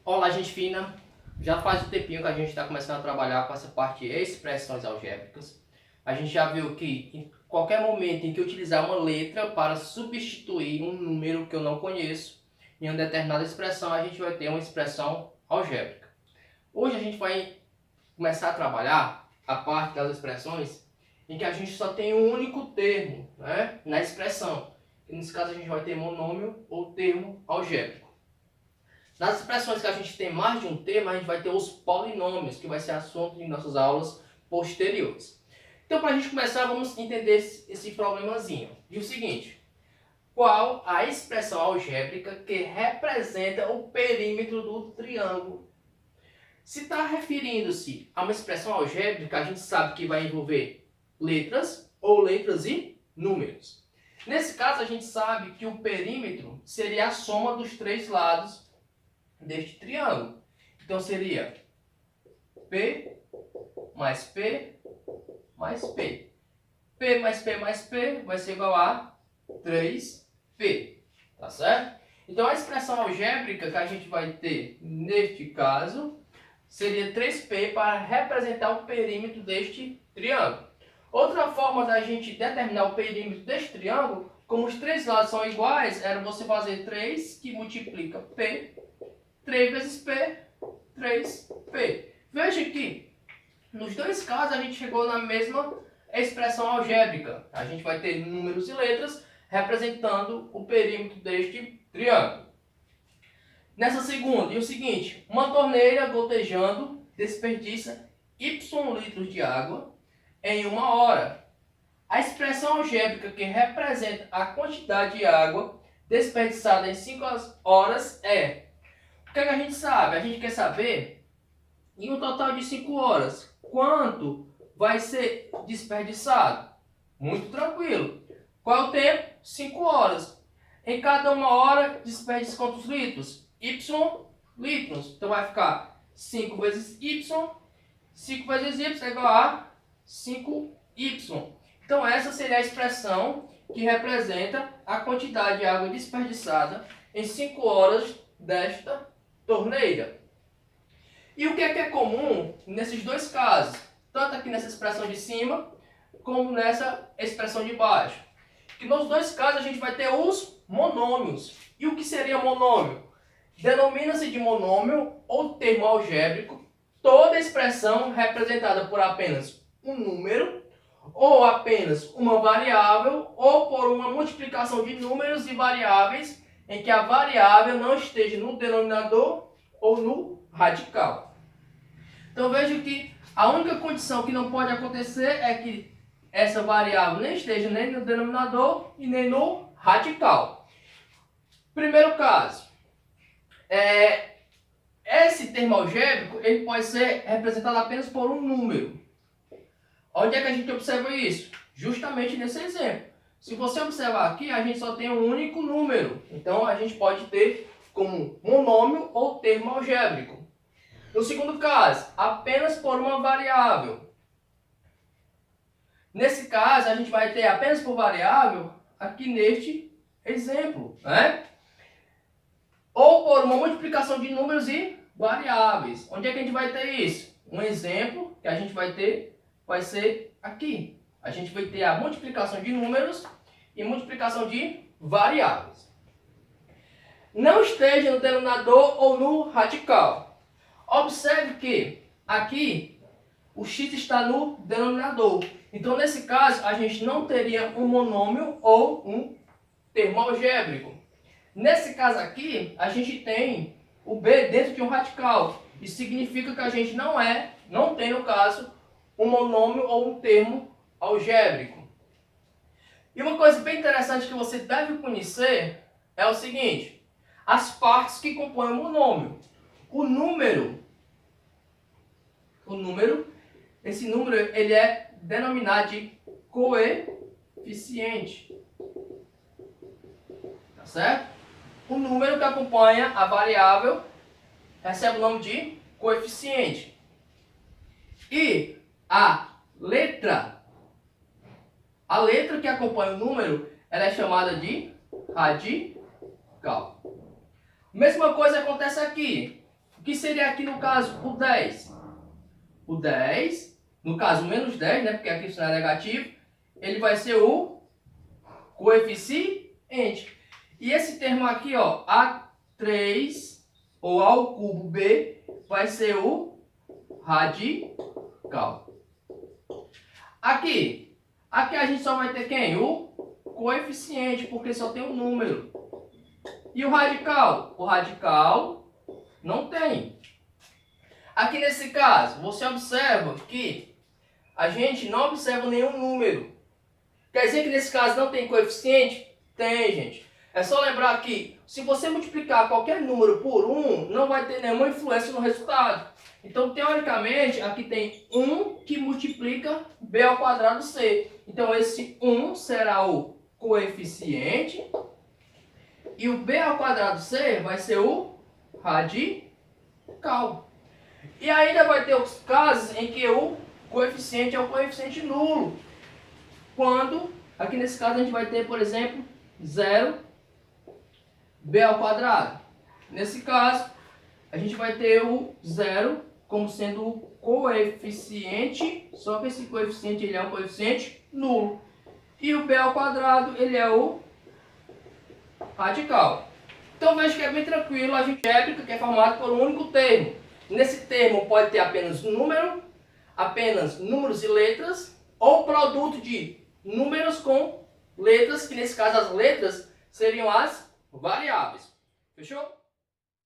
Olá, gente fina! Já faz um tempinho que a gente está começando a trabalhar com essa parte de expressões algébricas. A gente já viu que em qualquer momento em que utilizar uma letra para substituir um número que eu não conheço, em uma determinada expressão, a gente vai ter uma expressão algébrica. Hoje a gente vai começar a trabalhar a parte das expressões em que a gente só tem um único termo, né, na expressão. Nesse caso a gente vai ter monômio ou termo algébrico. Nas expressões que a gente tem mais de um termo, a gente vai ter os polinômios, que vai ser assunto em nossas aulas posteriores. Então, para a gente começar, vamos entender esse problemazinho. E o seguinte: qual a expressão algébrica que representa o perímetro do triângulo? Se está referindo-se a uma expressão algébrica, a gente sabe que vai envolver letras ou letras e números. Nesse caso, a gente sabe que o perímetro seria a soma dos três lados deste triângulo. Então seria P mais P mais P. P mais P mais P vai ser igual a 3P. Tá certo? Então a expressão algébrica que a gente vai ter neste caso seria 3P para representar o perímetro deste triângulo. Outra forma da gente determinar o perímetro deste triângulo, como os três lados são iguais, era você fazer 3 que multiplica P 3 vezes P, 3P. Veja que nos dois casos a gente chegou na mesma expressão algébrica. A gente vai ter números e letras representando o perímetro deste triângulo. Nessa segunda, e o seguinte: uma torneira gotejando desperdiça Y litros de água em 1 hora. A expressão algébrica que representa a quantidade de água desperdiçada em 5 horas é... O que a gente sabe? A gente quer saber, em um total de 5 horas, quanto vai ser desperdiçado? Muito tranquilo. Qual é o tempo? 5 horas. Em cada 1 hora, desperdiça quantos litros? Y litros. Então vai ficar 5 vezes Y. 5 vezes Y é igual a 5Y. Então essa seria a expressão que representa a quantidade de água desperdiçada em 5 horas desta torneira. E o que é comum nesses dois casos? Tanto aqui nessa expressão de cima, como nessa expressão de baixo. Que nos dois casos a gente vai ter os monômios. E o que seria monômio? Denomina-se de monômio ou termo algébrico toda expressão representada por apenas um número, ou apenas uma variável, ou por uma multiplicação de números e variáveis em que a variável não esteja no denominador ou no radical. Então veja que a única condição que não pode acontecer é que essa variável nem esteja nem no denominador e nem no radical. Primeiro caso, esse termo algébrico ele pode ser representado apenas por um número. Onde é que a gente observa isso? Justamente nesse exemplo. Se você observar aqui, a gente só tem um único número. Então, a gente pode ter como monômio ou termo algébrico. No segundo caso, apenas por uma variável. Nesse caso, a gente vai ter apenas por variável aqui neste exemplo, né? Ou por uma multiplicação de números e variáveis. Onde é que a gente vai ter isso? Um exemplo que a gente vai ter vai ser aqui. A gente vai ter a multiplicação de números e multiplicação de variáveis. Não esteja no denominador ou no radical. Observe que aqui o x está no denominador. Então, nesse caso, a gente não teria um monômio ou um termo algébrico. Nesse caso aqui, a gente tem o b dentro de um radical. Isso significa que a gente não tem, no caso, um monômio ou um termo algébrico. E uma coisa bem interessante que você deve conhecer é o seguinte: as partes que compõem o monômio. Esse número ele é denominado de coeficiente. Tá certo? O número que acompanha a variável recebe o nome de coeficiente. E a letra que acompanha o número, ela é chamada de radical. Mesma coisa acontece aqui. O que seria aqui no caso o 10? O 10, no caso menos 10, né, porque aqui o sinal é negativo, ele vai ser o coeficiente. E esse termo aqui, ó, A3 ou A ao cubo B, vai ser o radical. Aqui a gente só vai ter quem? O coeficiente, porque só tem um número. E o radical? O radical não tem. Aqui nesse caso, você observa que a gente não observa nenhum número. Quer dizer que nesse caso não tem coeficiente? Tem, gente. É só lembrar que se você multiplicar qualquer número por 1, não vai ter nenhuma influência no resultado. Então, teoricamente, aqui tem 1 que multiplica b ao quadrado c. Então, esse 1 será o coeficiente. E o b ao quadrado c vai ser o radical. E ainda vai ter os casos em que o coeficiente é o coeficiente nulo. Quando, aqui nesse caso, a gente vai ter, por exemplo, 0 b ao quadrado. Nesse caso, a gente vai ter o 0 como sendo o coeficiente, só que esse coeficiente ele é um coeficiente nulo. E o b ao quadrado, ele é o radical. Então veja que é bem tranquilo, a álgebra que é formada por um único termo. Nesse termo pode ter apenas números e letras, ou produto de números com letras, que nesse caso as letras seriam as variáveis. Fechou?